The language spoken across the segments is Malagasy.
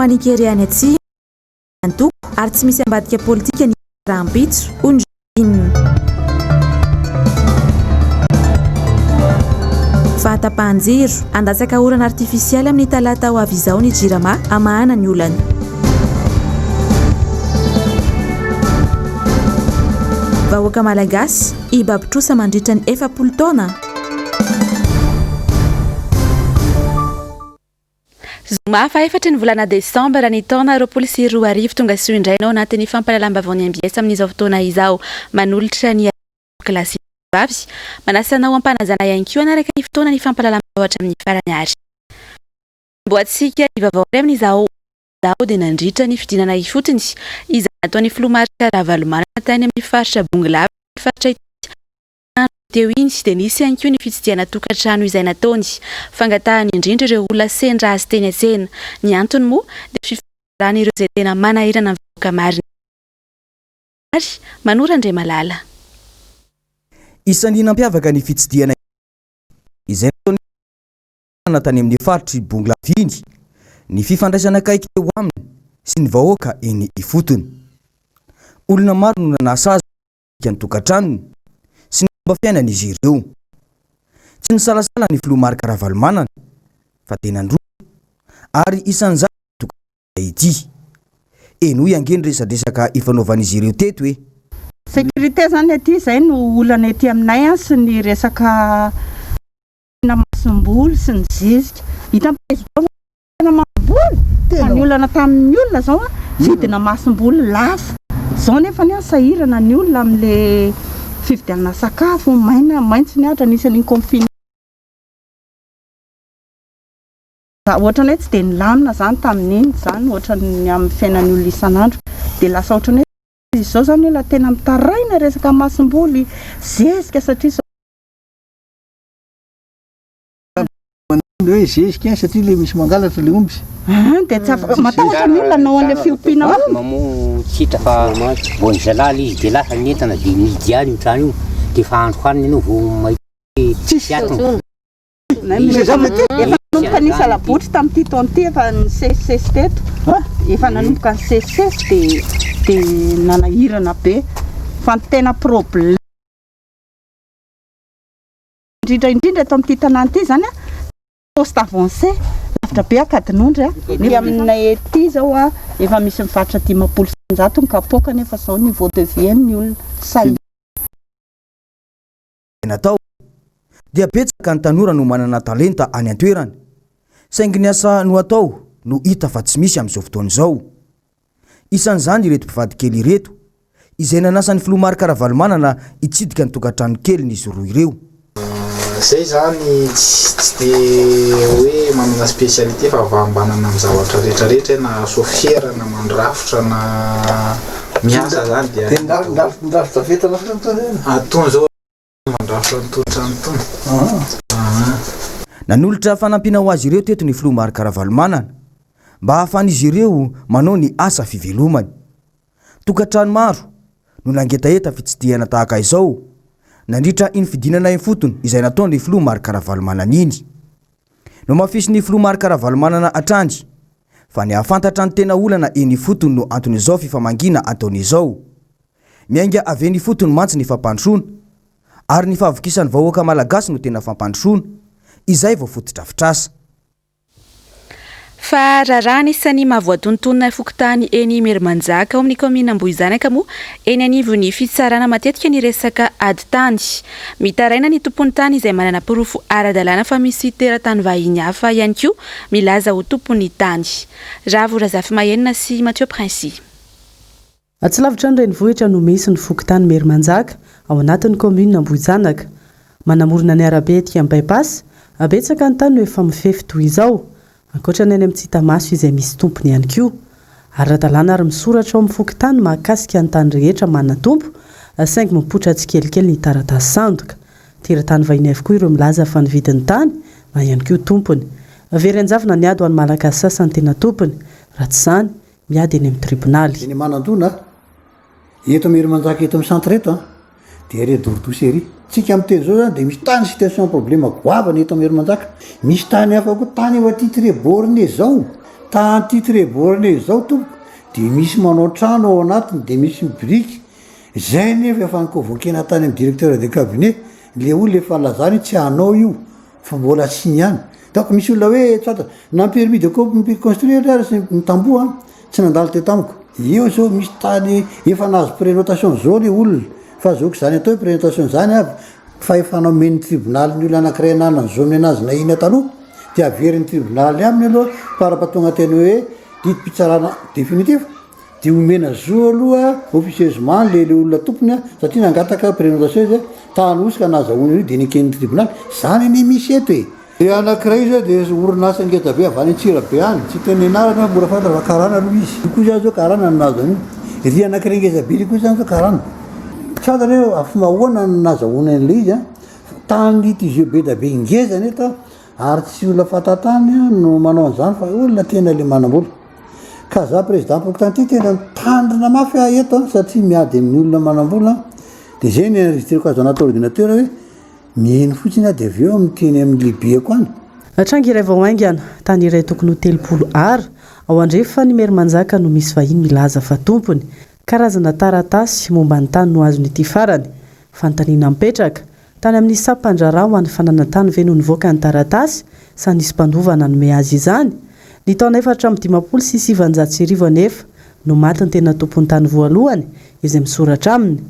ho an'ny keryany atsy antoko ary tsy misy ambadika politika ny rahampitso ondrin fahatapahan-jiro andatsaka orana artifisialy amin'ny talata ho avy izao ny jirama amahana ny olana vahoaka malagasy ibabitrosa mandritra ny 40 taona Zoma fa efatra ny volana Desambra ny taona 2024 tonga sy indrainao anatin'ny fampahalalam-bavao ny MBS amin'izao fotoana izao manolotra ny klasy vavy manasanao ampanazana ihany koa anaraka ny fotoana ny fampahalalam-bavao hatramin'ny farany ary. Mboatsika ny vavao iray amin'izao dia nandritra ny fidinana ifotony izay nataon'ny filomarika Ravalomana tany amin'ny faritra Bonglava ny faritra teo iny sy dia nisy ihany koa ny fitsidiana tokantrano izay nataony fangatahany indrindra ireo olona sendra azy teny asena ny antony moa dia fifarana ireo izay tena manahirana amin'ny vahoaka marina ary Manorandre Malala. Isan'ny nampiavaka ny fitsidiana izay nataony tany amin'ny faritry Bonglava iny ny fifandraisana kaiky teo aminy sy ny vahoaka eny ifotony. Olona maro no nanasa azy ny tokantranony sy ny fomba fiainan'izy ireo. Tsy nisalasala ny filomarika Ravalomana fa tena nandroa ary isan'izany tokantranony ity. Eno iangeny resadresaka ifanaovan'izy ireo teto hoe sécurité zany aty zay no olana ety aminay sy ny resaka namasomboly sy ny zezika hita tena mamboly ny olana tamin'ny olona zao vidina masomboly lafo zao nefa ny sahirana ny olona amin'le fividianana sakafo maintso ny atra nisan'ny confine ohatrany hoe tsy dia nilamina zany tamin'iny zany ohatrany amin'ny fiainan'ny olona isan'andro dia lasa ohatrany hoe izao zany olona tena mitaraina resaka masomboly zezika satria hoe zezika satria le misy mangalatra le omby dia tsy afaka matahotra ny olona nao an'ilay fiompiana mamo tsitra fa vao nizalala izy dia lasa nyentana dia midy any trano io dia fa andro haniny ianao vao mahita tsisy atony efa nanomboka ny salabotry tamin'ity taon'ity efa ny sesisesy teto efa nanomboka ny sesisesy dia nanahirana be fa ny tena problème indrindra eto amin'ity tanàna ity zany poste avancé lavitra be akadin'ondry ny aminay ety zao efa misy mivaritra 500 ny kapoaka nefa zao niveau de vie ny olona say natao dia betsaka ny tanora no manana talenta any an-toerany saingy ny asa no atao no hita fa tsy misy amin'izao fotoana izao. Isan'izany ireto mpivady kely ireto izay nanasany filomarika Ravalomana na hitsidika ny tokantrano kely nisy roa ireo. Zay zany tsy dia hoe manana spécialité fa vahambanana amin'ny zavatra rehetrarehetra na sofiera na mandrafitra na miasa zany dia ndrafitra fetana atony zao mandrafitra ny totrano tony. Nanolotra fanampiana ho azy ireo teto ny filomarika Ravalomana mba hahafahan'izy ireo manao ny asa fivelomany. Tokantrano maro no nangetaeta fitsidiana tahaka izao nandritra iny fidinana infotony izay nataony filomarika Ravalomana iny. No mafisy ny filomarika Ravalomana atrandy fa ny afantatra ny tena olana eny fotony no antony izao fifamangina ataony izao. Miainga avy ny fotony mantsy ny fampandrosoana ary ny fahavokisan'ny vahoaka malagasy no tena fampandrosoana izay vao fototra fitrasa. Fa raha isan'ny mahavoatontonona fokontany eny Merimanjaka ao amin'ny komina Ambohizanaka moa eny anivon'ny fitsarana matetika ny resaka ady tany. Mitaraina ny tompon'ny tany izay manana porofo ara-dalàna fa misy teratany vahiny hafa ihany koa milaza ho tompon'ny tany. Ravo Razafy Mahenina sy Mathieu Princy. Tsy lavitra ny renivohitra no misy ny fokontany Merimanjaka ao anatin'ny komina Ambohizanaka. Manamorona ny arabe etỳ amin'ny bypass, abetsaka ny tany no efa mifefy toy izao. Ankoatrany any amin'ny Tsitamaso izay misy tompony ihany koa. Ara-dalàna ary misoratra ao amin'ny fokontany mahakasika ny tany rehetra manana tompo, saingy mipoitra tsikelikely ny taratasy sandoka. Teratany vahiny avokoa ireo milaza fa ny vidin'ny tany na ihany koa tompony. Very anjavona ny ady ho an'ny malagasy sasany tena tompony, raha tsy izany miady eny amin'ny tribonaly. Eny manandona eto Merimanjaka eto amin'ny centre eto dia redordosy tsika amin'teny zao zany dia misy tany situation problème goavana eto Merimanjaka. Misy tany hafa koa tany eo aty Treborne zao tanytytreborana zao tompoko de misy manao trano ao anatiny de misy briky zay nefa efa nikovokena tany amin'ny directeur de cabinet le olo efa lazany tsy hanao io fa mbola siny any donc misy olona hoe tsata na permis de construire ary sy mitamboa tsy nandalo te tamiko io zao misy tany efa nahazo prénotation zao le olona fa zoko zany atao hoe prénotation zany aby fa efa naomeny tribunal ny olo anakiray anana zao anazy na ina taloha de averin'ny tribunal aminy aloha parapatonga teny hoe didim-pitsarana définitif de omena zo aloha officieusement le olona tompony satria nangataka prénotation izy tanosika nazahoana io de niken'ny tribunal zany ny misy eto e anakiray izy de orinasa ngeza be avany tsira be any tsy teny anarana mora fantatra fa karana aloha izy koa zany zao karana nazo anio ry anakiray ngeza be ry koa zany zao karana tsatany hoe afomahoana nazahoana an'le izy tany tizio be da be ngezany eto ary tsy olona fatatany no manao an'izany fa olona tena le manambola ka za président pourtant ty tena mitandrina mafy eto satria miady amin'ny olona manambola de zay ny enregistreko azo anaty ordinateur hoe mihaino fotsiny de avy eo miteny amin'ny libieko any atrangy iray vao aingana tany iray tokony ho 30 ara ao andrefa ny mery manjaka no misy vahiny milaza fa tompony karazana taratasy momba ny tany no azony ity farany fantaniana mipetraka tany amin'ny sampandrara ho an'ny fananantany ve no nivoaka ny taratasy sa nisy mpandovana nome azy izany ny taona 4 no maty ny tena tompony tany voalohany izay misoratra aminy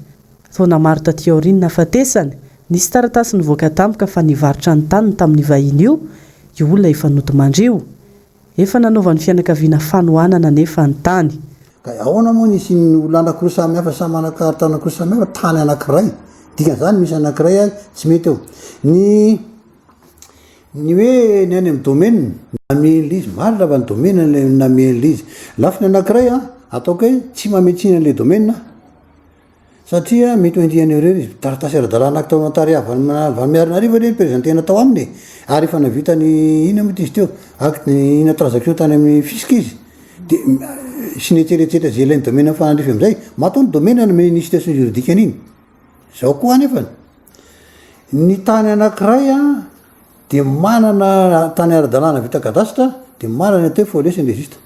taona maro taty aoriana nafatesany nisy taratasy nivoaka tampoka fa nivarotra ny taniny tamin'ny vahiny io olona efa notomandrio efa nanaovan'ny fianakaviana fanohanana nefa ny tany ka ahoana moa nisy olona anakiroa samy hafa samy anakarita anakiroa samy hafa tany anakiray dikan'izany misy anakiray tsy mety eo ny hoe ny any amin'ny domaine namen'le izy marina va ny domaine namen'le izy lafi ny anakiray ataoko hoe tsy mametsina an'le domaine satria mety hoendian'ireo izy taratasy ara-dalà anaky taonatary miarinariva le présentena tao aminy ary efa navitany ina moa ty izy teo ina transaction tany amin'ny fiska izy de sy netseretsetra zay ilainy domaine fanandrify amizay matao ny domaine nomeny ny situation juridique an'iny zao koa anefany ny tany anakiray de manana tany ara-dalàna vita kadastra de manana atao hoe folie sy registre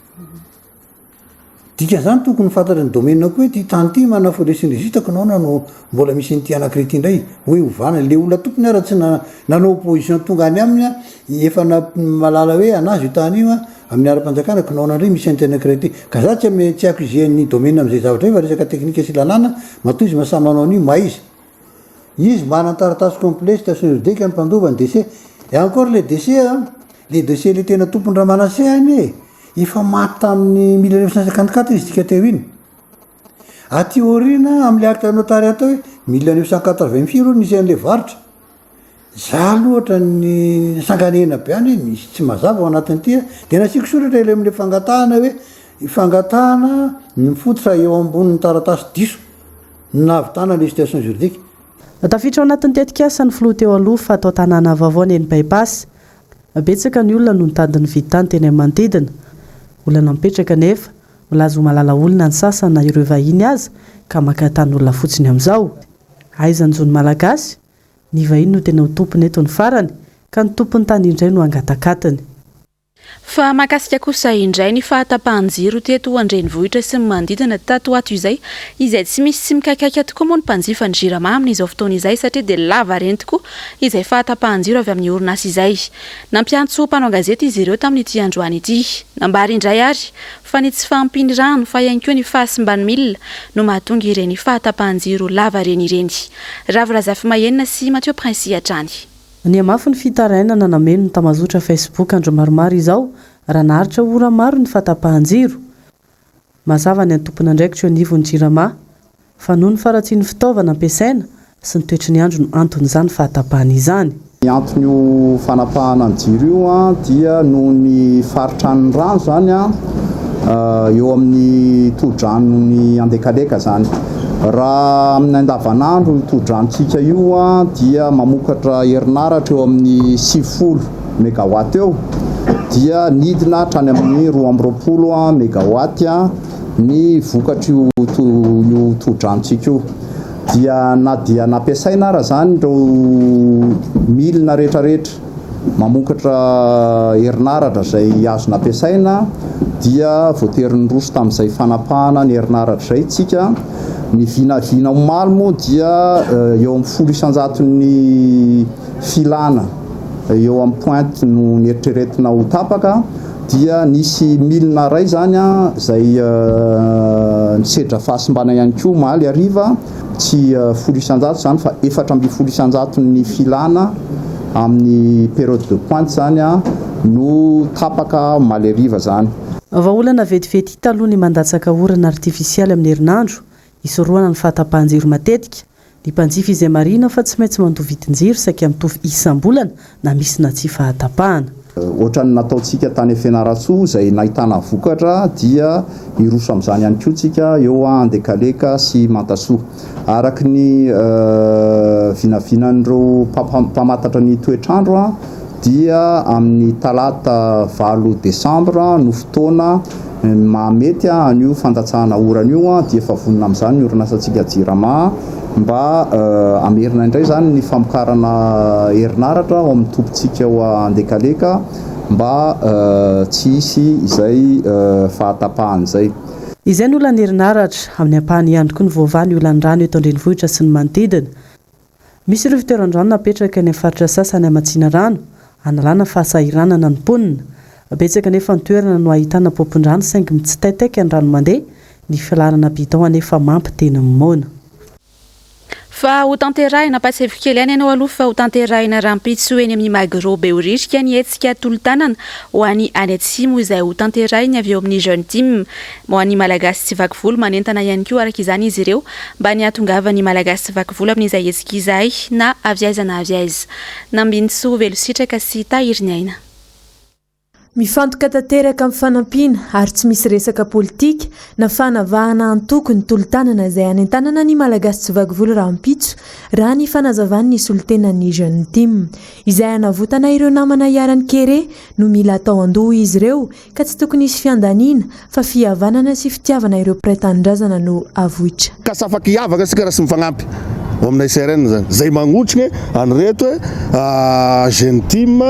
dikan'izany tokony fantatra ny domaine koa hoe ty tany ty manana folie sy registre ko naona no mbola misy nyty anakiray ty indray hoe ovana le olona tompony ara tsy nanao opposition tonga any aminy efa malala hoe anazy io tany io amin'ny ara-panjakana ko naona ndray misy anty anakiray ty ka za tsy accusen'ny domaine am'izay zavatra io fa resaka teknika sy lalàna matoa izy mahasamy manao an'io ma izy manana taratasy complet station juridique ny mpandovany décès et encore le décès le dossier le tena tompony raha manase any efa maty tamin'ny 1954 izy tika teo iny aty orina am'le acte notary atao hoe 1984 nisy an'le varotra za loatra ny sanganena be any misy tsy mazava ao anatin' ty de nasiko soratra ile am'le fangatahana hoe fangatahana mifototra eo ambonin'ny taratasy diso navitana le situation juridique tafitra ao anatin'ny tetikasa ny filoha teo aloha fa atao tanàna vaovao ny eny bypass betsaka ny olona no nitadiny viditany teny amantidina olana mipetraka nefa milazo malala olona ny sasana ireo vahiny azy ka makatany olona fotsiny amin'izao aizanjony malagasy ny vahiny no tena ho tompony eto ny farany ka ny tompony tany indray no angatakatiny fa makasika kosa indray ny fahatapahan-jiro teto andrenivohitra sy ny manodidina tato ato izay izay tsy misy sy mikakaiky tokoa moa ny mpanjifa ny jirama amin'izao fotoana izay satria dia lava reny tokoa izay fahatapahan-jiro avy amin'ny orinasa izay nampiantso mpanao gazety izy ireo tamin'ity androany ity nambary indray ary fa ny tsy fampiny rano fa ihany koa ny fahasimbany milina no mahatonga ireny fahatapahan-jiro lava reny ireny Ravirazafy Mahenina sy Mathieu Prince hatrany ny amafy ny fitaraina nanameno ny tamazotra Facebook andro maromaro izao raha naharitra ora maro ny fahatapahan-jiro mazava ny antompona andraikitra eo anivon'ny jirama fa noho ny faratsian'ny fitaovana ampiasaina sy ny toetry ny andro no anton'izany fahatapahana izany ny anton'io fanapahana ny jiro io dia noho ny faritrany rano zany eo amin'ny todrano ny andekaleka zany raha amin'ny andavanandro ny todrantsika io dia mamokatra herinaratra eo amin'ny 90 mégawatt eo dia nidina hatrany amin'ny 220 mégawatt ny vokatra io todrantsika io dia nampiasaina raha zany reo milina rehetrarehetra mamokatra herinaratra zay azo nampiasaina dia voatery nyroso tamin'izay fanapahana ny herinaratra zay tsika ny vinavina omaly moa dia eo amin'ny 10 ny filana eo amin'ny pointe no nieritreretina ho tapaka dia nisy milina ray zany a zay nisedra fahasimbana ihany koa maly ariva tsy 10 zany fa 4 ny filana amin'ny période de pointe zany a no tapaka maly ariva zany. Vaolana vetivety taloha ny mandatsaka orana artifisialy amin'ny herinandro isoroana ny fahatapahan-jiro matetika ny mpanjifa izay marina fa tsy maintsy mandovitin-jiro saika mitovy isam-bolana na misy na tsy fahatapahana. Ohatrany nataontsika tany Fianaratsoa izay nahitana vokatra dia iroso amin'izany ihany koa tsika eo Andekaleka sy Mantasoa araky ny vinavinan'ireo mpamantatra ny toetrandro dia amin'ny talata 9 Desambra no fotoana mahamety an'io fandatsahana orana io dia efa vonona amin'izany ny orinasantsika Jirama mba amerina indray zany ny famokarana herinaratra ao amin'ny tompontsika ao Andekaleka mba tsy hisy izay fahatapahana izay. Izay ny olana herinaratra amin'ny ampahany ihany koa ny Vaovao ny olany rano eto an-drenivohitra sy ny manodidina. Misy ireo fitoeran-drano napetraka ny faritra sasany Amatsina rano analana fahasahiranana ny mponina. Betsaka nefa ny toerana no ahitana pompon-drano saingy mitsitaitaika ny rano mandeha ny fialarana bidon anefa mampiteny mimoana. Fa ho tanterahina pasevokely any ianao aloha fa ho tanterahina rampitso eny amin'ny Magro Beorishka ny etsika tolo-tanana ho any Atsimo izay ho tanterahiny avy eo amin'ny jeune team ho any malagasy tsy vaky volo manentana ihany koa araka izany izy ireo mba ny atongava ny malagasy tsy vaky volo amin'izay etsika izay na avy aiza na avy aiza. Nambinitso velositraka sy tahiriny aina. Mifantoka tanteraka amin'ny fanampiana ary tsy misy resaka politika na fanavahana antoko ny tolo-tanana izay any an-tanana ny malagasy tsy vaky volo rampitso raha ny fanazavany ny solotenan'ny jeune team izay anavotana ireo namana iarany kere no mila atao andoha izy ireo ka tsy tokony isy fiandaniana fa fihavanana sy fitiavana ireo mpiray-tanindrazana no avohitra. Ka safaka hiavaka sika raha sy mifagnampy amin'ny SRN zany zay magnotrigny anreto jeune team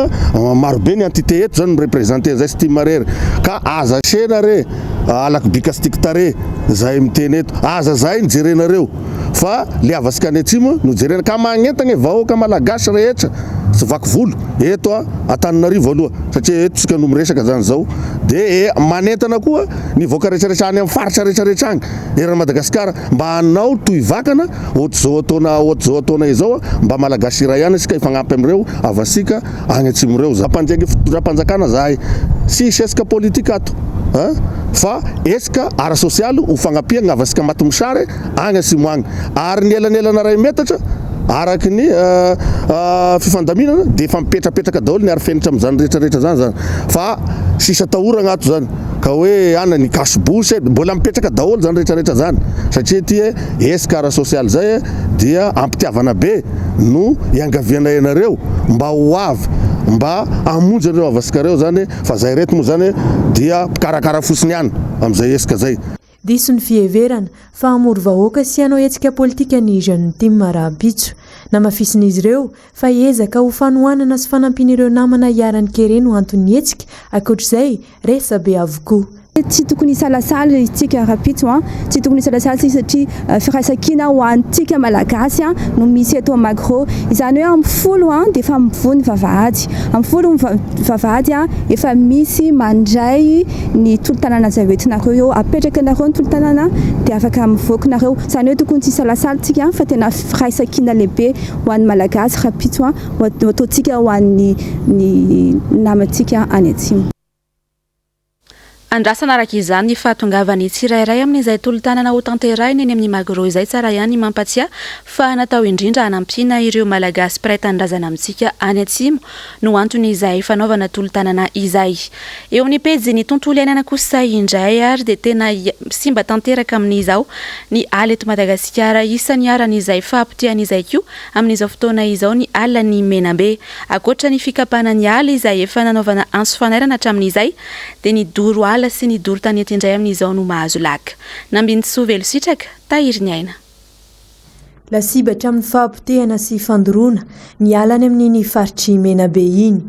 marobe ny entité eto zany mirepresenté zay sy team rery ka aza sena re alaky bikastik tare zay miteny eto aza zay nijerenareo fa le avasika any Atsimo no jerena ka magnentagna vahoaka malagasy rehetra tsy vaky volo eto Antananarivo aloha satria eto sika no miresaka zany zao de manentana koa ny voaka rehetrarehetra any amin'ny faritra rehetrarehetra agny eran'i Madagasikara mba hanao toy vakana ohatr'izao ataona izao mba malagasy iray ihany sika ifagnampy amin'ireo avasika any Atsimo reo za mpanjenge fitondram-panjakana zahay sy esika politika ato fa esika ara sosialy ho fagnampia avasika Matomisare any Atsimo agny ary ny elanelana ray metatra araky ny fifandaminana de efa mipetrapetraka daholo ny ary fenitra amin'izany rehetrarehetra zany fa sisa tahorana ato zany ka hoe ana ny kasibosy mbola mipetraka daholo zany rehetrarehetra zany satria ty esika ara sosialy zay dia ampitiavana be no iangaviana ianareo mba ho avy mba amonjy an'ireo avasikareo zany fa zay reto moa zany dia mpikarakara fosiny ihany amin'izay esika zay. Diso ny fiheverana fa hamory vahoaka sy hanao etsika politika ny jeune team rampitso na mafisin'izy ireo fa ezaka ho fanohanana sy fanampiana ireo namana iarany kere no antony etsika ankoatr'izay resa be avokoa. Tsy tokony isalasala isika rampitso tsy tokony isalasala satria firaisan-kina ho antsika malagasy no misy eto Magro izany hoe amin'ny folo dia efa mivony vavahady amin'ny folo vavahady efa misy mandray ny tolo-tanana zay hoentinareo eo apetraka nareo ny tolo-tanana dia afaka mivoaka nareo izany hoe tokony tsy isalasala tsika fa tena firaisan-kina lehibe ho an'ny malagasy rampitso ataontsika ho an'ny namantsika any Atsimo. Andrasana araka izany ny fahatongavany tsirairay amin'izay tolo-tanana ho tanterahina eny amin'ny Magro izay tsara ihany mampatsiahy fa natao indrindra hanampiana ireo malagasy mpiray-tanindrazana amintsika any Atsimo no antony izay fanaovana tolo-tanana izay. Eo amin'ny pejy ny tontolo iainana kosa indray ary dia tena simba tanteraka amin'izao ny ala eto Madagasikara isan'ny aran'izay fahampitihan'izay koa amin'izao fotoana izao ny ala ny Menambe akoatra ny fikapana ny ala izay efa nanaovana anso fanairana hatramin'izay dia ny doro ala sy ny doro tanety indray amin'izao no mahazo laka. Nambinitso velositraka tahiriny aina. Lasibatra amin'ny fahampitehana sy fandoroana ny alany amin'iny faritry Menabe iny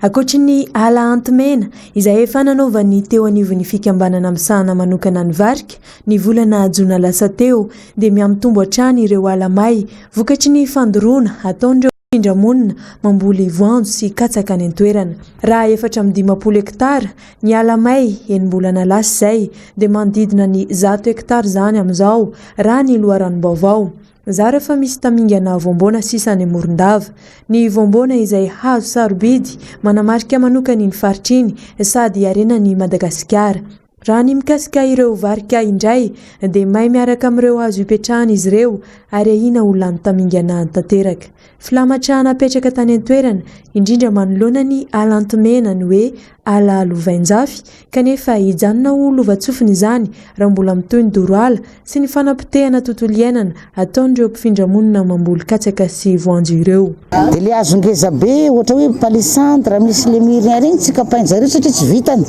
Akoatry ny ala antimena izay efa nanaovany teo anivon'ny fikambanana misahana manokana ny varika ny volana jona lasa teo dia miamitombo hatrany ireo ala may vokatry ny fandoroana ataon'ireo mpindramonina mamboly voanjo sy katsaka any an-toerana. Raha 420 hektara ny ala may enim-bolana lasa izay dia manodidina ny 100 hektara zany amin'izao raha ny loharano Vaovao. Zara fa misy tamingana voambona sisany Morondava. Ny voambona izay hazo sarobidy manamarika manokany ny faritriny sady arenan'i Madagasikara. Raha ny mikasika ireo varika indray dia may miaraka amin'ireo hazo ipetrahana izy ireo ary ahina olona ny tamingana tanteraka. Filamatrahana apetraka tany an-toerana indrindra manoloana ny ala antimena ny hoe ala lovainjafy kanefa hijanona ho lovatsofina izany raha mbola mitoy ny doroala sy ny fanapotehana tontolo iainana ataon'ireo mpifindra-monina mamboly katsaka sy voanjo ireo. Dia le hazo ngeza be ohatra hoe palissandre misy le mirin regny tsy kapain'zareo satria tsy vitany.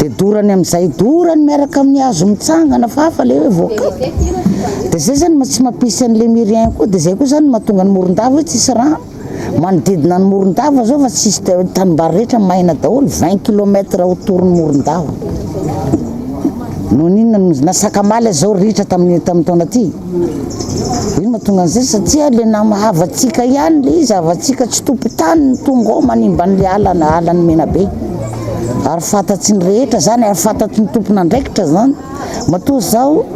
Dia dorany amin'izay dorany miaraka amin'ny hazo mitsangana fafa le hoe voaka. Dia zay zany tsy mampisy an'le mirin koa dia zay koa zany mahatonga ny Morondava hoe tsisy rano. Manodidina ny Morondava zao fa tsisy tanimbary rehetra maina daholo 20 km autour ny Morondava. Noho n'inona nasakamaly zao ritra tamin'ny taona ty. Ino mahatonga an'izay satria le havatsika ihany le izy havatsika tsy tompo-tany tonga ao manimba an'le alany mena be. Ary fantatsy ny rehetra zany ary fantatsy ny tompona andraikitra zany. Matoa zao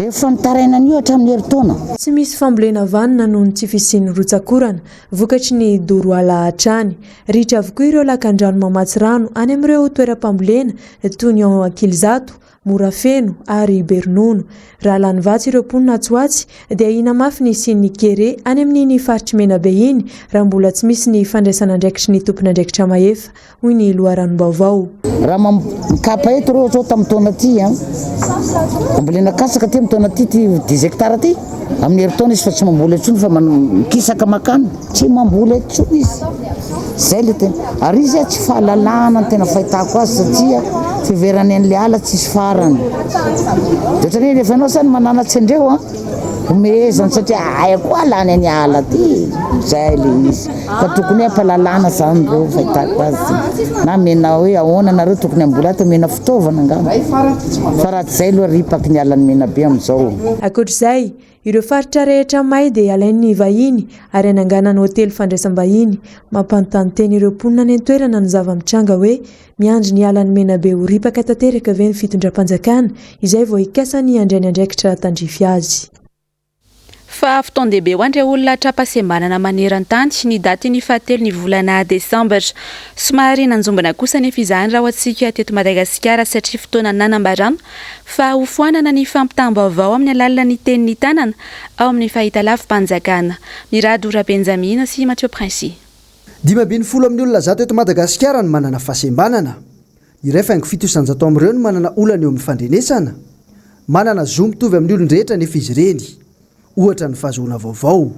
efa nitaraina ny hatramin'ny herintaona. Tsy misy fambolena vanina noho ny tsy fisian'ny rotsakorana vokatry ny doroala hatrany. Ritra avokoa ireo lakan-drano mamatsy rano any amin'ireo toeram-pambolena toy ny ao Ankilizato, Morafeno ary Bernono. Raha lany vatsy ireo mponina atsoatsy dia ahina mafy ny sian'ny kere any amin'iny faritry mena be iny raha mbola tsy misy ny fandraisana andraikitry ny tompona andraikitra mahefa hoy ny loharano Vaovao. Raha mikapa eto reo zao tamin'ny taona ty ambolena kasaka ty amin'ny taona ty 10 hektara ty amin'ny herintaona izy fa tsy mamboly antsony fa mikisaka makany tsy mamboly antsony izy. Zay le tena ary izy tsy fahalalana tena fahitako azy satria fiverany an'le ala tsisy farany. Ohatra hoe rehefa anao zany mananatsy andreo omezany satria aia koa lany any ala ty zay le izy ka tokony hampalalana zany reo fahitako azy na mena hoe ahoana nareo tokony amboly ato mena fitaovana angamba fa raha tsy zay aloha ripaky ny alany mena be amin'izao. Akoatr'izay ireo faritra rehetra may dia alain'ny vahiny ary ananganany hotely fandraisam-bahiny mampanontany teny ireo mponina any an-toerana ny zava-mitranga hoe miandry ny alany mena be ho ripaka tanteraka ve ny fitondram-panjakana izay vao ikasany andrainy andraikitra tandrify azy. Fa fotoan-dehibe ho an'ireo olona trapasem-banana maneran-tany ny daty ny 7 ny volana Desambra. Somary nanjombana kosa nefa izany raha antsika teto Madagasikara satria fotoana nanambarana fa ho foanana ny fampitam-baovao amin'ny alalan'ny tenin'ny tanana ao amin'ny fahitalavim-panjakana. Mirado Ora Benjamina sy Mathieu Princy. 70 amin'ny olona zato eto Madagasikara ny manana fahasembanana. Iray faingo 700 amin'ireo ny manana olana eo amin'ny fandrenesana. Manana zo mitovy amin'ny olon-drehetra nefa izy ireny. Ohatra ny fahazoana vaovao.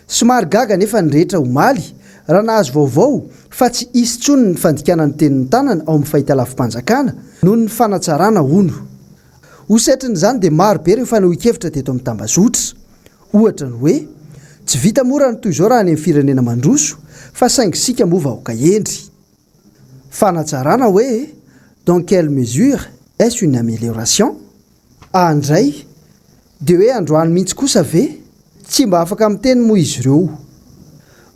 Somary gaga nefa ny rehetra omaly raha nahazo vaovao fa tsy isy tsony ny fandikana ny tenin'ny tanana ao amin'ny fahitalavim-panjakana noho ny fanatsarana hono. Hosetriny dia maro be ireo fanehoan-kevitra teto amin'ny tambazotra. Ohatra ny hoe tsy vita mora ny toy izao raha any amin'ny firenena mandroso fa saingy sika moa vahoaka endry. Fanatsarana hoe dans quelle mesure est-ce une amélioration? Andray dia hoe androany mihitsy kosa ve tsy mba afaka amin'ny teny moa izy ireo.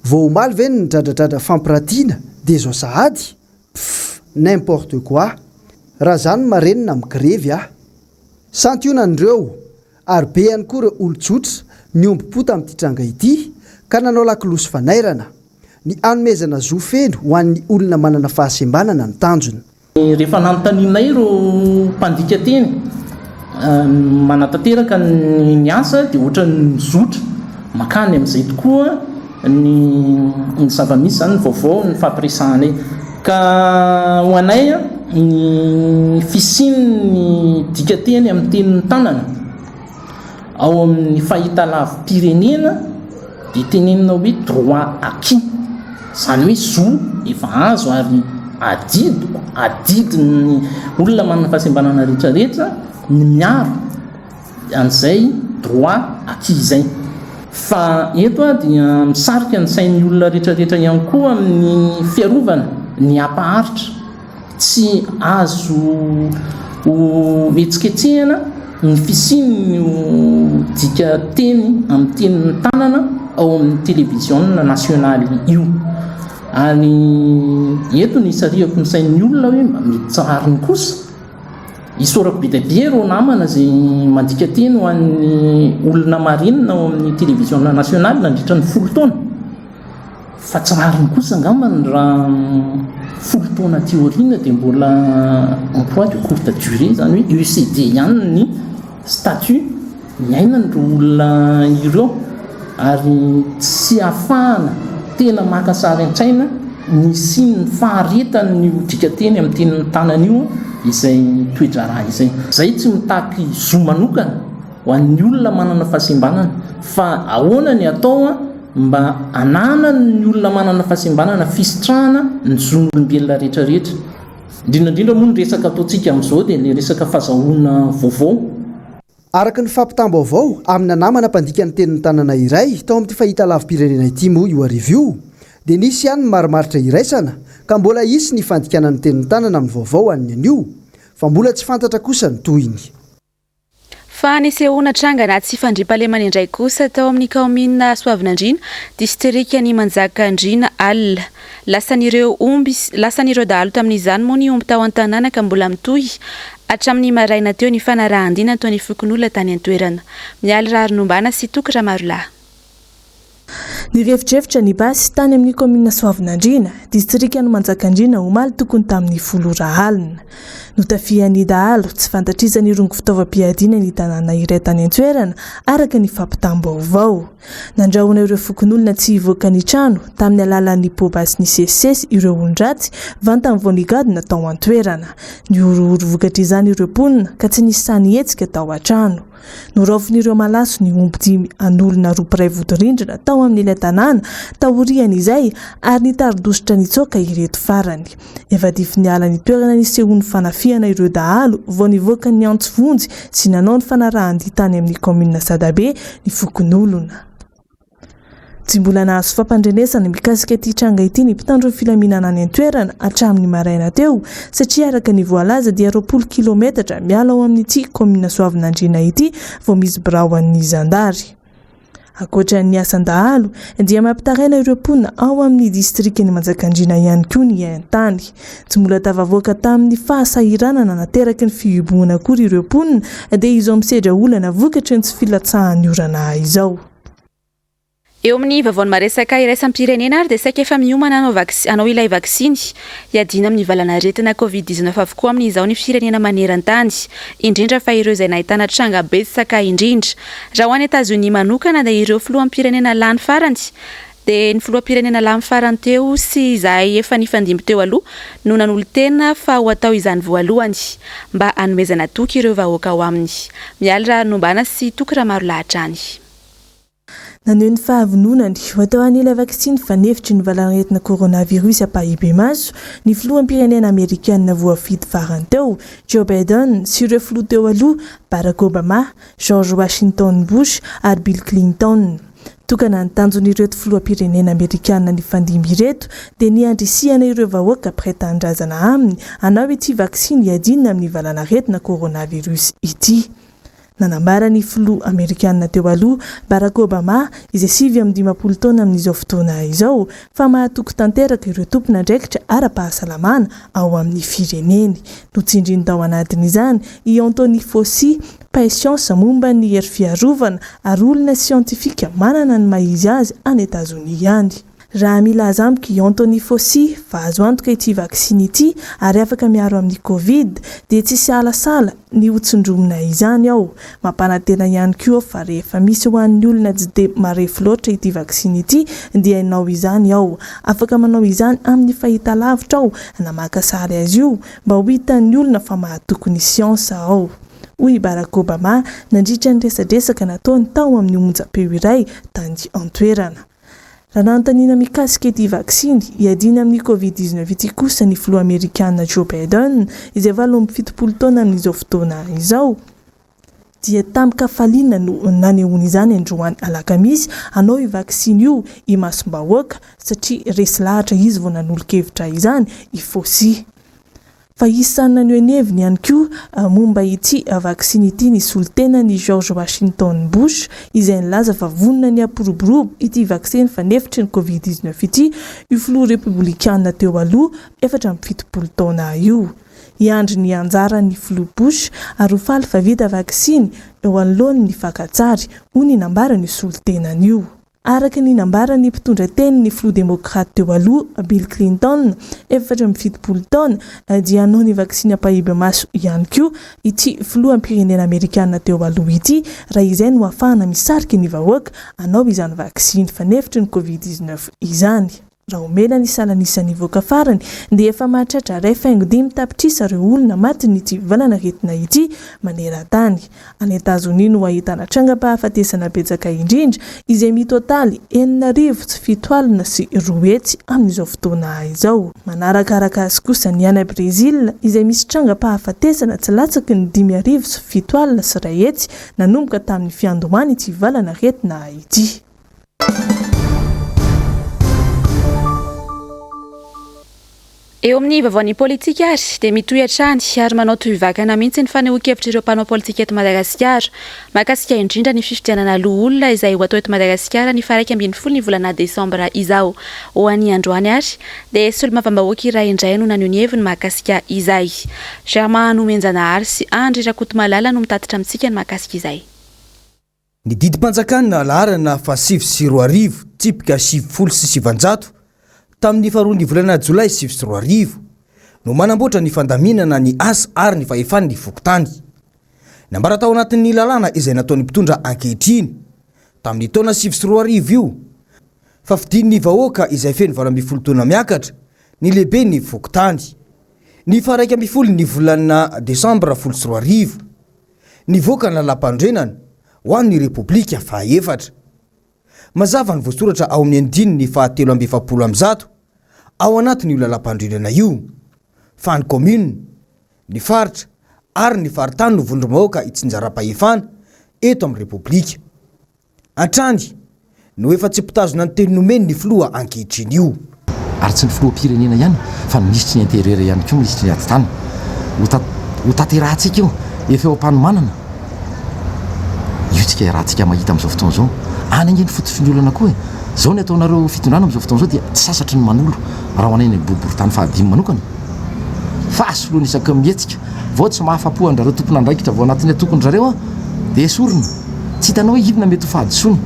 Vao omaly ve ny dradradratra fampiratiana dia zao sahady n'importe quoi. Raha zany marenina amin'ny grevy santionan'ireo ary be ihany koa ireo olon-tsotra ny ombim-pota amin'ity tranga ity ka nanao lakilosy fanairana ny anomezana zo feno ho an'ny olona manana fahasembanana ny tanjony. Rehefa nanontaniana ireo mpandika teny manatanteraka ny asa dia ohatra ny zotra makany amin'izay tokoa ny zava-misy zany ny vaovao ny fampiresahana ka ho anay ny fisiany dika teny amin'ny tenin'ny tanana ao amin'ny fahitalavim-pirenena dia tenenina hoe droit acquis zany hoe zo efa azo ary adidiny olona manana fahasembanana rehetrarehetra ny miaro an'izay droit acquis izay. fa eto a dia misarika ny sain'ny olona rehetrarehetra ihany koa amin'ny fiarovana ny ampaharitra tsy azo ho etsiketsehana ny fisiany dika teny amin'ny tenin'ny tanana ao amin'ny télévision nationaly io ary eto ny isariako ny sain'ny olona hoe mety tsarariny kosa isorako be dia be reo namana zay mandika teny ho an'ny olona marinina ao amin'ny télévision nationaly nandritra ny 10 taona fa tsarariny kosa angambany raha 10 taona théorina dia mbola emploi de courte durée zany hoe UCD ihany ny statut miainan'ireo olona ireo ary tsy ahafahana tena makasary an-tsaina ny siny faharetany dika teny amin'ny tenin'ny tanana io izay toedrara izay tsy mitaky zo manokana ho an'ny olona manana fahasembanana fa ahoana ny atao mba ananany ny olona manana fahasembanana fisitrahana ny zon'olombelona rehetrarehetra indrindrandrindra moa ny resaka ataontsika amin'izao dia le resaka fahazahoana vaovao araka ny fampitam-baovao amina namana mpandika ny tenin'ny tanana iray tao amin'ity fahita lavim-pirenena ity moa io arivio dia nisy ihany ny marimaritra iraisana ka mbola isy ny fandikana ny tenin'ny tanana amin'ny vaovao an'ny anio fa mbola tsy fantatra kosa ny tohiny fa nisehoana trangana tsy fandriam-pahalemana indray kosa tao amin'ny kaomina Soavinandriana distrika ny Manjakandriana alina lasan'ireo dahalo tamin'izany moa ny omby tao an-tanàna ka mbola mitohy hatramin'ny maraina teo ny fanarahandina tao ny fokon'olona tany an-toerana mialy raharonombana sy tokora marolahy ny revitrevitra ny basy tany amin'ny komina Soavinandriana distrika ny Manjakandriana omaly tokony tamin'ny 10 alina notafian'ny dahalo tsy fantatrizany rongo fitaovam-piadiana ny tanàna iray tany an-toerana araka ny fampitam-baovao nandrahoana ireo fokon'olona tsy hivoaka ny trano tamin'ny alalan'ny pobasy ny sesisesy ireo olon-dratsy vantany voanigadina tao an-toerana ny orooro vokatra izany ireo mponina ka tsy nisy sany hetsika tao an-trano noraofin'ireo malaso ny omby 5 an'olona roa piray vodorindrina tao amin'ilay tanàna taoriany izay ary nitarodositra nitsoaka ireto farany efa dify niala ny toerana nisehoany fanafiana ireo dahalo vao nivoaka ny antsovonjy sy nanao ny fanarahandy tany amin'ny komina Sadabe ny fokon'olona tsy mbola nahazo fampandrenesana mikasika ity tranga ity ny mpitandro ny filaminana any an-toerana hatramin'ny maraina teo satria araka ny voalaza dia 20 kilometatra miala ao amin'ity komina Soavinandriana ity vao misy birao an'ny zandary ankoatran'ny asan-dahalo dia mampitaraina ireo mponina ao amin'ny distrika ny Manjakandriana ihany koa ny haintany tsy mbola tavavoaka tamin'ny fahasahiranana nateraky ny fihibohana akory ireo mponina dia izo misedra olana vokatra ny tsy filatsahan'ny orana izao eo amin'ny vavaony maresaka iraisam-pirenena ary dia saika efa miomana anao ilay vaksiny hiadina amin'ny valanaretina COVID-19 avokoa amin'izao ny firenena maneran-tany indrindra fa ireo izay nahitana tranga betsaka indrindra raha ho any Etazonia manokana dia ireo filohampirenena lany farany dia ny filohampirenena lany farany teo sy izahay efa nifandimby teo aloha no nanolo-tena fa ho atao izany voalohany mba hanomezana toky ireo vahoaka ao aminy mialy raharonombana sy toky raha maro lahatrany naneho ny fahavononany ho atao an'ilay vaksiny fanefitry ny valanaretina coronavirus ampahibe maso ny filohampirenena amerikanina voafidy farany teo Joe Biden sy ireo filoha teo aloha Barack Obama, George Washington Bush ary Bill Clinton tokana ny tanjon'ireto filohampirenena amerikanina ny fandimby ireto dia niandrisihana ireo vahoaka pretandrazana aminy hanao ity vaksiny hiadina amin'ny valanaretina coronavirus ity nanambara ny filoha amerikanina teo aloha Barack Obama izay 7 taona amin'izao fotoana izao fa mahatoky tanteraka ireo tompona andraikitra ara-pahasalamana ao amin'ny fireneny notsindriny tao anatin'izany i Anthony Fauci mpaisiansa momba ny hery fiarovana ary olona siantifika manana ny maizy azy any Etazonia ihany raha mila azamboka i Anthony Fauci fa azo antoka ity vaksiny ity ary afaka miaro amin'ny Covid dia tsy salasala ny hotsindromina izany ao mampanantena ihany koa fa rehefa misy ho an'ny olona tsy dia marefo loatra ity vaksiny ity dia inao izany ao afaka manao izany amin'ny fahitalavitra ao na makasary azy io mba ho hitan'ny olona fa mahatoky ny siansa ao hoy Barack Obama nandritra ny resadresaka nataony tao amin'ny onjam-peo iray tany an-toerana raha nanontaniana mikasika ity vaksiny hiadina amin'ny COVID-19 ity kosa ny filoha amerikanina Joe Biden izay 7 taona amin'izao fotoana izao dia tam'kafaliana no nanehoany izany androany alakamisy anao io vaksiny io imasom-bahoaka satria resy lahatra izy vao nanolo-kevitra izany ifosy. Fa isana ny eneviny ihany koa momba ity vaksiny ity ny solitena ny George Washington Bush izay nilaza fa vonona ny apiroborobo ity vaksiny fanefitry ny Covid-19 ity io filoha republikana teo aloha 7 taona io. Iandry ny anjara ny filoha Bush ary faly fa vita vaksiny eo anoloany ny fakatsary hoy ny nambarany solitenany io. Araka ny nambarany mpitondra teny ny filoha demokrata teo aloha Bill Clinton 7 taona dia anao ny vaksiny ampahibe maso ihany koa ity filoha am-pirenena Amerikana teo aloha ity raha izay no ahafahana misarika ny vahoaka anao izany vaksiny fanefitry ny Covid-19 izany. Raha omena ny salanisan'ny voaka farany dia efa mahatratra 2.5 tapitrisa ireo olona maty nyty valanaretina ity maneran-tany. Any Etazonia no ahitana trangam-pahafatesana betsaka indrindra izay mitotaly 4,7 sy 2 hetsy amin'izao fotoana izao. Manarakaraka azy kosa ny any Brezila izay misy trangam-pahafatesana tsy latsaky ny 5,7 sy 2 hetsy nanomboka tamin'ny fiandohany ity valanaretina ity. Eo amin'ny vaovany politika ary dia mitohy hatrany ary manao tohy-vakana mihitsy ny fanehoan-kevitra ireo mpanao politika eto Madagasikara mahakasika indrindra ny fifidianana loha olona izay ho atao eto Madagasikara ny 1 ny volana Desambra izao. Ho an'ny androany ary dia solombavambahoaka iray indray no naneho ny heviny mahakasika izay. Germain Menjanahary sy Andry Rakotomalala no mitatitra amintsika ny mahakasika izay. Ny didim-panjakana laharana fa 7 tipika 70 sy 700 tamin'ny 2 volana Jolay 2023 no manamboatra ny fandaminana ny asa ary ny fahefan'ny fokontany. Nambara tao anatin'ny lalàna izay nataony mpitondra ankehitriny tamin'ny taona 2023 io fa fidin'ny vahoaka izay feno 20 taona miakatra ny lehibe ny fokontany. Ny 1 ny volana Desambra 2023 ny voaka na lampandrenana ho an'ny Republika faha-efatra. Mazava ny voasoratra ao amin'ny andininy 7 amzato ao anatin'io lalam-pandrenana io fa ny commune, ny faritra ary ny faritany no vondrom-bahoaka itsinjara-pahefana eto amin'ny Republika. Antrany no efa tsy mpitazona ny teny nomeny ny filoha ankehitriny io. Ary tsy ny filoham-pirenena ihany fa ministry ny intérieur ihany koa ministry ny ati-tany ho taterahantsika io efa eo am-panomanana io tsika rahantsika mahita amin'izao fotoana izao any angeny fotofin'ny olana koa zao ny ataonareo fitondrana amin'izao fotoana izao dia tsy sasatry ny manolo raha ho anay ny boriboritany fahadimy manokana fa soloana isaka mihetsika vao tsy mahafapo andrareo tompona andraikitra vao anatin'ny atokondrareo dia esorina tsy hitanao hoe inona mety ho fahadisony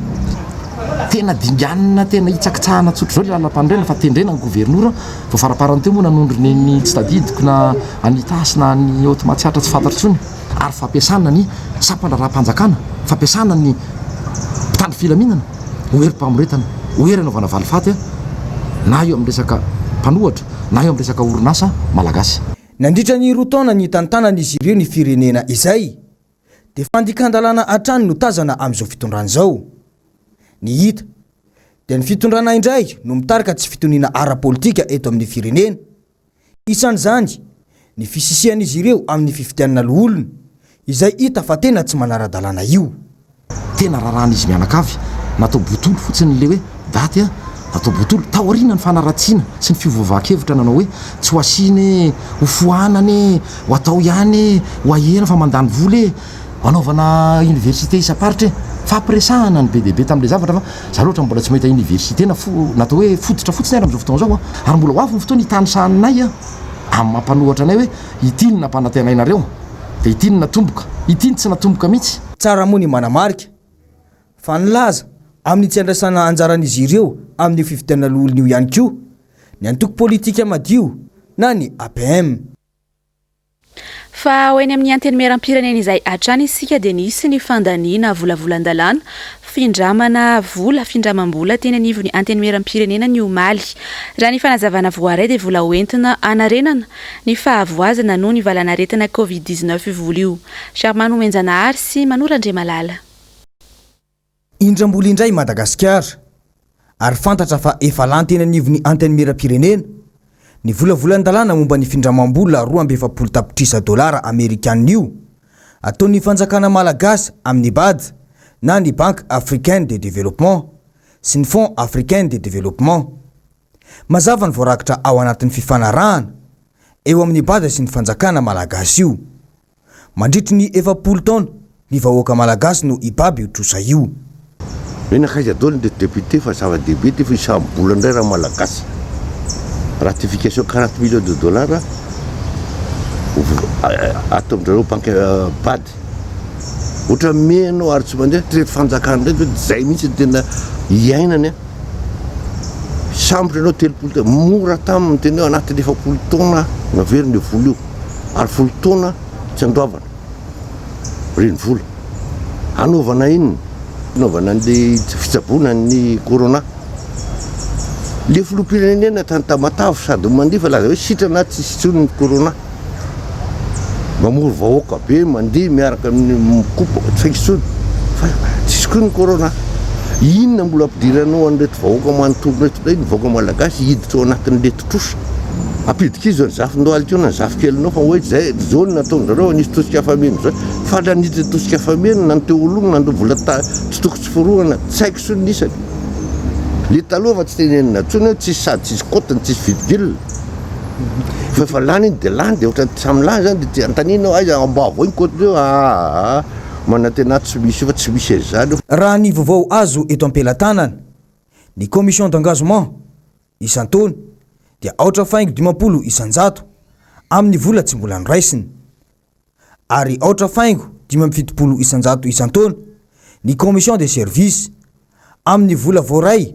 tena dinganina tena hitsakitsahana tsotro zao lalam-pandrena fa tendrena ny gouvernoura vao faraparany teo moa nanondrony ny tsy tadidiko na anitasy na ny automatsiatra tsy fantatritsony ary fampiasana ny sampandraram-panjakana fampiasana ny mpitandro filaminana oherim-pamoretana oheranaovana valifaty na eo amin'ny resaka mpanohatra na eo amin'ny resaka orinasa malagasy. Nandritra ny 2 taona ny tantanan'izy ireo ny firenena izay dia fandikan-dalàna hatrany no tazana amin'izao fitondrana izao. Ny hita dia ny fitondrana indray no mitarika tsy fitoniana ara-politika eto amin'ny firenena. Isan'izany ny fisisian'izy ireo amin'ny fifidianana loholona izay hita fa tena tsy manara-dalàna io. Tena raran'izy mianakavy natao botolo fotsiny le hoe daty natao botolo taoriana ny fanaratsiana sy ny fiovoavahan-kevitra nanao hoe tsy ho asiny ho foanany ho atao ihany ho ahena fa mandany voly anaovana université isa-paritra fampiresahana ny be dehibe tamin'le zavatra fa za loatra mbola tsy mahita université natao hoe fototra fotsiny ara amin'izao fotoana zao ary mbola ho avy ny fotoana hitanysahninay amin'ny mampanohatra anay hoe itiny nampanantenainareo dia itiny natomboka itiny tsy natomboka mihitsy. Tsara moa ny manamarika fa nilaza amin'ny tsy andrasana anjaran'izy ireo amin'ny fifidianana loholona io ihany koa ny antoko politika madio na ny APM. Fa ho eny amin'ny antenimieram-pirenena izay hatrany isika dia nisy ny fandaniana volavolan-dalàna findramana vola findramam-bola teny anivon'ny antenimieram-pirenena ny omaly. Raha ny fanazavana voaray dia vola hoentina anarenana ny fahavoazana noho ny valanaretina Covid-19 vola io. Germain Menjanahary sy Manorandre Malala. Indram-bola indray Madagasikara ary fantatra fa efa lany teny anivon'ny antenimieram-pirenena ny volavolan-dalàna momba ny findramam-bola $2.7 Amerikanina io ataon'ny fanjakana malagasy amin'ny bad na ny banque africaine de développement sy ny fonds africain de développement. Mazava ny voarakitra ao anatin'ny fifanarahana eo amin'ny bada sy ny fanjakana malagasy io. Mandritry ny 70 taona ny vahoaka malagasy no ibaby io trosa io. Menakaiza dôny de député fa zava-dehibe ty fa isam-bola indray raha malagasy. Ratification 40 millions de dollars atao amin'izareo banque bad. Ohatra menao ary tsy mandeha reto fanjakana ndray zay mihitsy tena iainany. Sambotra anao 30 taona mora taminy teneo anatin'ny 70 taona naveriny vola io ary 10 taona tsy andoavana. Reny vola. Anaovana inona? Anaovana ny fitsaboana ny corona. Le filoham-pirenena tantamatavo sady mandifa laza hoe sitrana tsy sitsony corona. Mamory vahoaka be mandeha miaraka amin'ny mikopo tsaiksony fa tsisy koa ny corona. Inona mbola ampidiranao an'reto vahoaka manontolo reto day ny vahoaka malagasy hiditra ao anatin'ny leto trosa. Ampidika izy ny zafin-dohaly teo na ny zafin-kelinao fa hoe zay zao nataon'zareo nisy tosika fameno zao fa la niditra tosika fameno na ny teo ologno na ndo vola tsy toko tsy forohana tsaikisony nisany. Le taloha fa tsy tenenina ntsony hoe tsisy sady tsisy kotany tsisy vidivilina. Fa efa lany iny de lany de ohatrany samy lany zany de antaninao aiza ambavao iny kotany eo manantena tsy misy fa tsy misy zany. Raha ny vaovao azo eto am-pelatanana ny commission d'engagement isan-taona dia 4.50 isan-jato amin'ny vola tsy mbola noraisiny ary 4.70 isan-jato isan-taona ny commission de service amin'ny vola voaray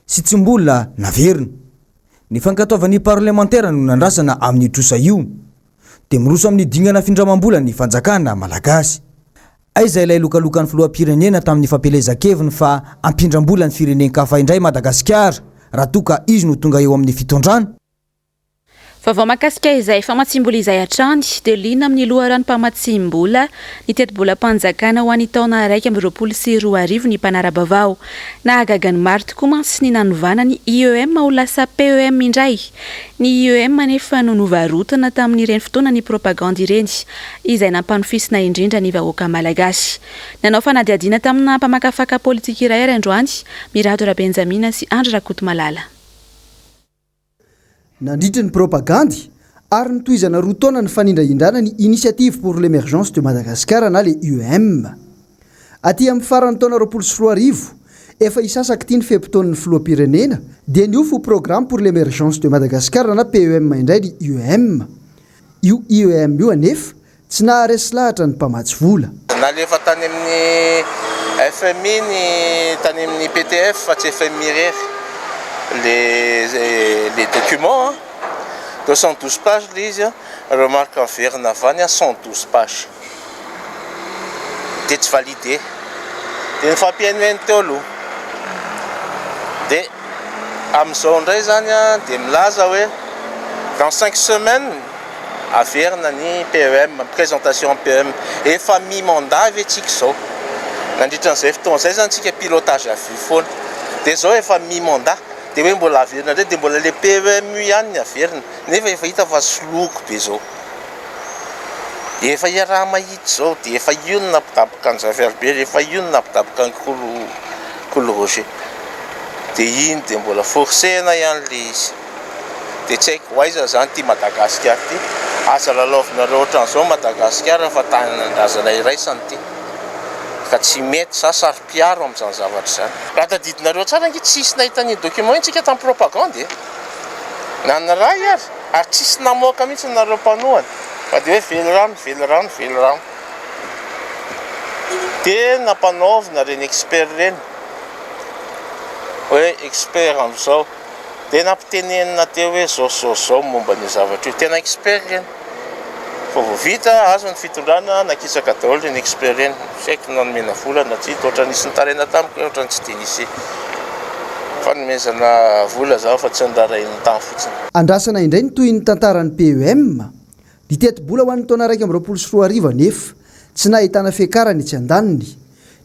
sy tsy mbola naverina. Ny fankatoavan'ny parlementaire no nandrasana amin'ny trosa io dia miroso amin'ny dingana findramam-bola ny fanjakana malagasy. Aiza ilay lokalokan'ny filoham-pirenena tamin'ny fampelezan-keviny fa ampindram-bola ny firenen-kafa indray Madagasikara raha toka izy no tonga eo amin'ny fitondrana. Vaovao mahakasika izay famatsim-bola izay hatrany dia liana amin'ny loharano mpamatsim-bola ny teti-bola mpanjakana ho an'ny taona 2024 ny mpanara-baovao. Nahagaga ny maro tokoa mantsy ny nanovana ny IEM ho lasa PEM indray. Ny IEM nefa no novarotana tamin'ireny fotoana ny propaganda ireny izay nampanofisina indrindra ny vahoaka malagasy. Nanao fanadihadiana tamina mpamakafaka politika iray androany Miradora Benjamina sy Andra Rakotomalala. Nandritry ny propagandy ary nitoizana roa taona ny fanindrahindrana ny initiative pour l'émergence de Madagascar na le IEM. Aty amin'ny farany taona 2024 efa isasaky ty ny fepitaon'ny filoham-pirenena dia niofo programme pour l'émergence de Madagascar na PEM indray ny IEM. Io IEM io anefa tsy naharesy lahatra ny mpamatsy vola. Nalefa tany amin'ny FMI ny tany amin'ny PTF fa tsy FMI rery. Les documents, 212 pages, lisent, remarque en fer, 112 pages. C'est validé. C'est une fois bien inventolo. De Amazon Rezania, de Mlazawe, dans 5 semaines, à faire une PEM, présentation PEM, et famille mandat avec Tixo. Dans le temps, c'est un pilotage à FIFON. Désolé, famille mandat. Dia hoe mbola averina ndray dia mbola le PEM ihany ny averina nefa efa hita fa soloko be zao efa iaraha mahitsy zao dia efa io no nampitapoka any Zaverbe efa io no nampitapoka any Kolo Roger dia iny dia mbola forcena ihany le izy dia tsy haiko ho aiza zany ty Madagasikara ty asa lalaovinareo ohatran'izao Madagasikara fa tanindrazana iraisany ty ka tsy mety sa sary-piaro amin'izany zavatra zany. Raha tadidinareo tsara nge tsisy nahita ny document intsika tamin'ny propagande nanaray ary tsisy namoaka mihitsy nareo mpanohany fa dia hoe velo rano dia nampanaovina reny expert reny hoe expert amin'izao dia nampitenenina teo hoe zao momba ny zavatra io tena expert reny fa vao vita azo ny fitondrana nakisaka daholo ny expert reny saiko nanomena vola na tsy ohatran'ny nisy nitarena tamiko ohatran'ny tsy dia nisy fanomezana vola zao fa tsy andarainy tany fotsiny. Andrasana indray ny toy ny tantaran'ny PEM ny teti-bola ho an'ny taona 2024 nefa tsy nahitana fiakarany tsy andaniny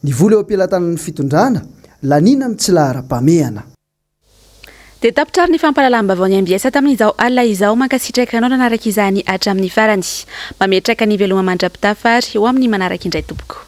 ny vola eo am-pelatanan'ny fitondrana lanina amin'ny tsy lahara-pamehana. dia tapitrary ny fampalalam-baovao ny MBS tamin'izao alina izao mankasitraka anao nanaraka izany hatramin'ny farany mametraka ny veloma mandrapitafary eo amin'ny manaraka indray tompoko.